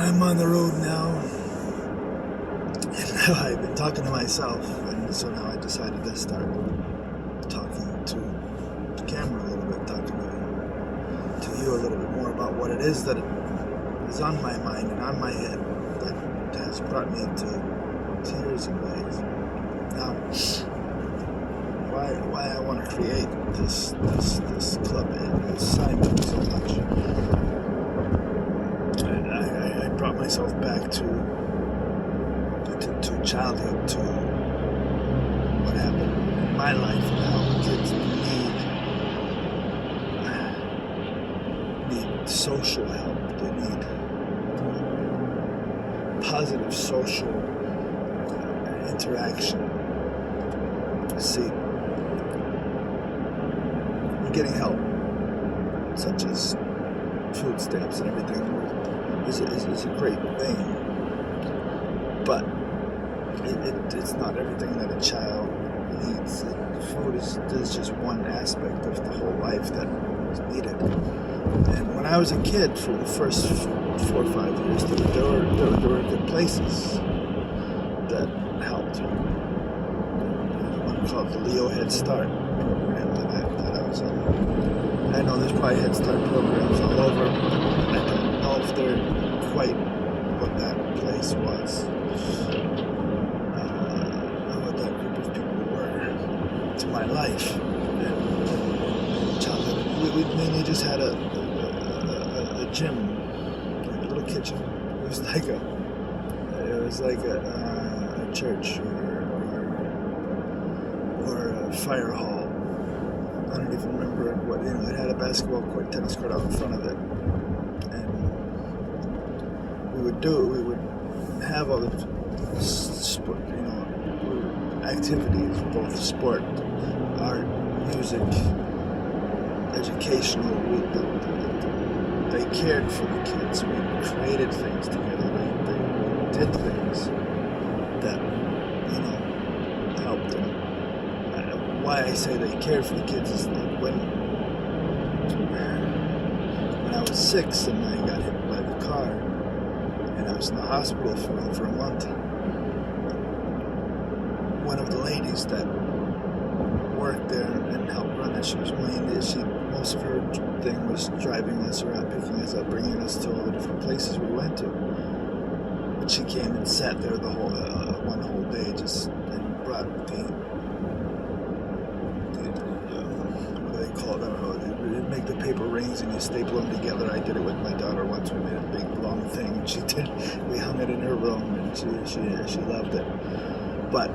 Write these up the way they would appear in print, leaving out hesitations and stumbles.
I'm on the road now, and now I've been talking to myself, and so now I decided to start talking to the camera a little bit, talking to you a little bit more about what it is that is on my mind and on my head that has brought me to tears and ways. Now, why I want to create this club and Simon so much. I brought myself back to childhood, to what happened in my life and how kids need social help. They need positive social interaction. See, we're getting help, such as food stamps and everything, is a great thing, but it's not everything that a child needs. Food is just one aspect of the whole life that is needed. And when I was a kid, for the first 4 or 5 years, there were good places that helped. There's one called the Leo Head Start program that I was in. I know there's probably Head Start programs all over, but I don't know if they're quite what that place was. What that group of people were to my life and childhood. We mainly just had a gym, like a little kitchen. It was like a church or a fire hall. I don't even remember what. It had a basketball court, tennis court out in front of it, and we would have all the sport, activities, both sport, art, music, educational. They cared for the kids. We created things together. They did things that helped them. Why I say they cared for the kids is that when I was 6 and I got hit by the car and I was in the hospital for a month, one of the ladies that worked there and helped run it, most of her thing was driving us around, picking us up, bringing us to all the different places we went to. But she came and sat there the whole one whole day, and brought what do they call it? I don't know. They make the paper rings and you staple them together. I did it with my daughter once. We made a big long thing, and we hung it in her room, and she loved it. But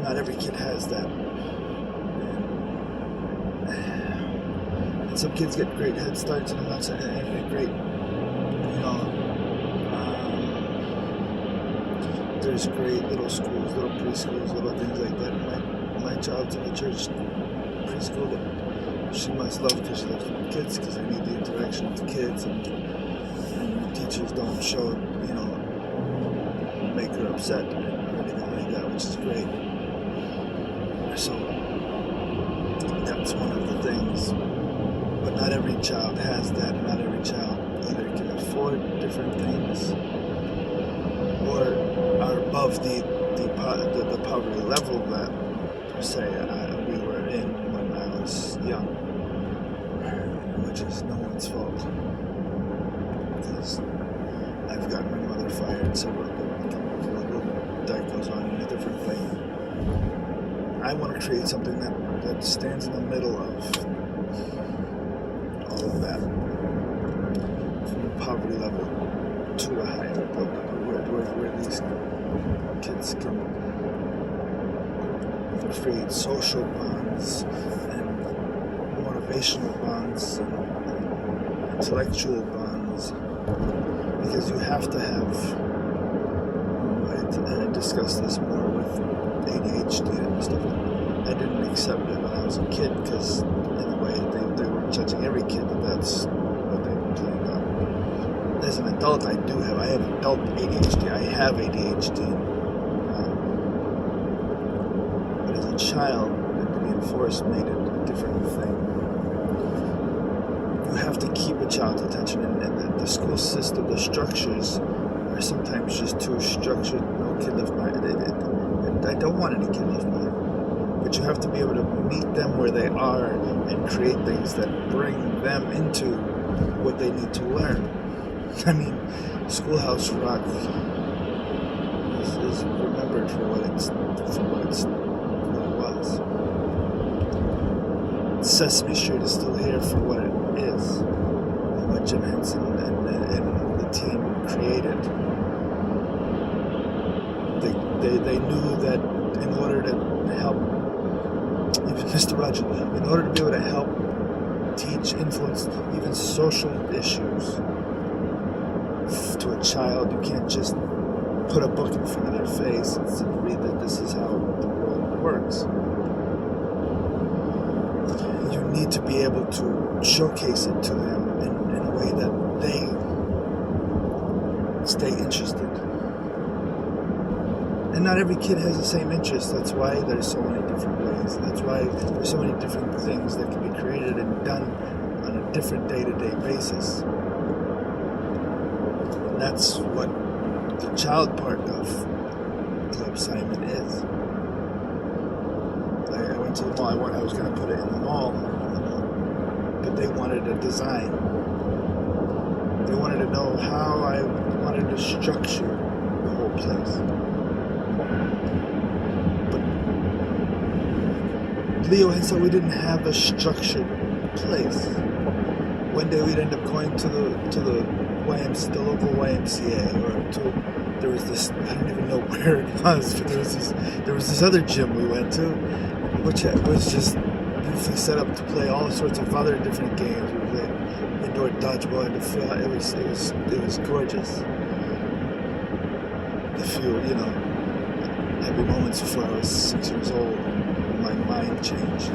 not every kid has that. And some kids get great head starts, and I'm not saying great, there's great little schools, little preschools, little things like that. My child's in a church preschool that she must love because she loves the kids, because they need the interaction with the kids, and the teachers don't show, make her upset or anything like that, which is great. So that's one of the things. But not every child has that, and not every child either can afford different things or are above the poverty level that, per se, we were in when I was young, which is no one's fault, because I've gotten my mother fired several times. That goes on in a different way. I want to create something that stands in the middle of all of that, from the poverty level to a higher level, where these kids can create social bonds and motivational bonds and intellectual bonds, because you have to have. I discussed this more with ADHD and stuff. I didn't accept it when I was a kid, because in a way they were judging every kid that's what they were playing on. As an adult, I have adult ADHD. I have ADHD. But as a child, being forced made it a different thing. you have to keep a child's attention, and the school system, the structures are sometimes just too structured. No kid left behind. I don't want any kid left behind. But you have to be able to meet them where they are and create things that bring them into what they need to learn. I mean, Schoolhouse Rock is remembered for what it was. Sesame Street is still here for what it is, and what Jim Henson and the team created. They knew that in order to help, even Mr. Rogers, in order to be able to help teach, influence even social issues to a child, you can't just put a book in front of their face and read that this is how the world works. You need to be able to showcase it to them in a way that they stay interested. And not every kid has the same interest. That's why there's so many different ways. That's why there's so many different things that can be created and done on a different day-to-day basis. And that's what the child part of Club Simon is. I went to the mall. I was going to put it in the mall, but they wanted a design. They wanted to know how I wanted to structure the whole place. But Leo had said we didn't have a structured place. One day we'd end up going to the local YMCA, or there was this, I don't even know where it was, but there was this other gym we went to, which was just beautifully set up to play all sorts of other different games. We played indoor dodgeball in the field. It was gorgeous. A few, happy moments before I was 6 years old, and my mind changed.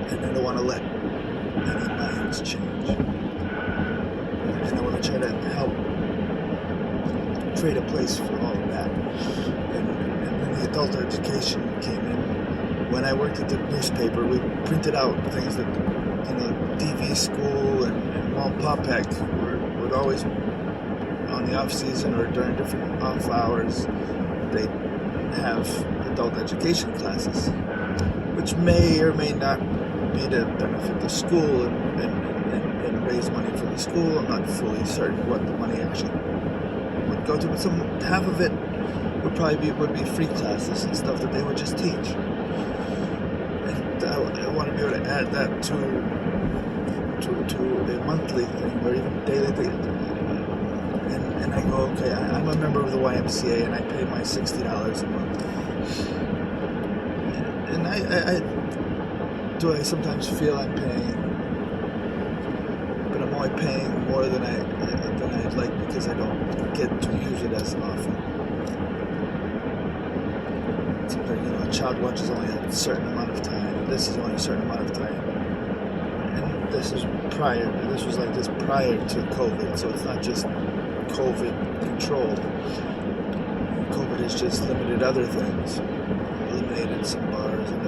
And I don't want to let any minds change. And I want to try to help create a place for all of that. And when the adult education came in, when I worked at the newspaper, we printed out things that, DV School and Mall Popek would always, on the off season or during different off hours, they'd have adult education classes, which may or may not be to benefit the school and raise money for the school. I'm not fully certain what the money actually would go to, but half of it would be free classes and stuff that they would just teach. And I want to be able to add that to a monthly thing or even daily thing. And I go, okay, I'm a member of the YMCA and I pay my $60 a month. And I sometimes feel I'm paying, but I'm only paying more than I'd like because I don't get to use it as often. Sometimes, a child watch is only a certain amount of time. This is only a certain amount of time. And this was like this prior to COVID, so it's not just COVID controlled. COVID has just limited other things, eliminated some bars and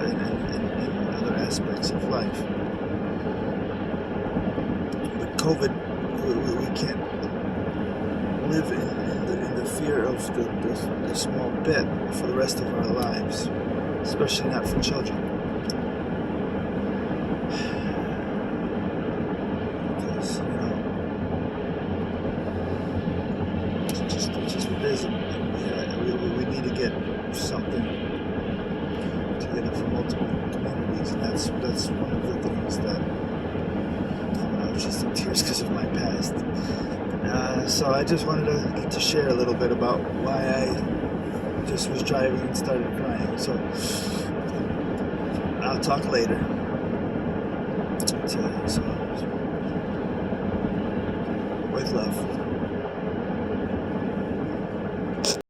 other aspects of life. But COVID, we can't live in the fear of the small bit for the rest of our lives, especially not for children. Because, it's just what it is. We need to get something together for multiple communities, and that's one of the things that I was just in tears because of my past. So I just wanted to share a little bit about why I just was driving and started crying. So I'll talk later. So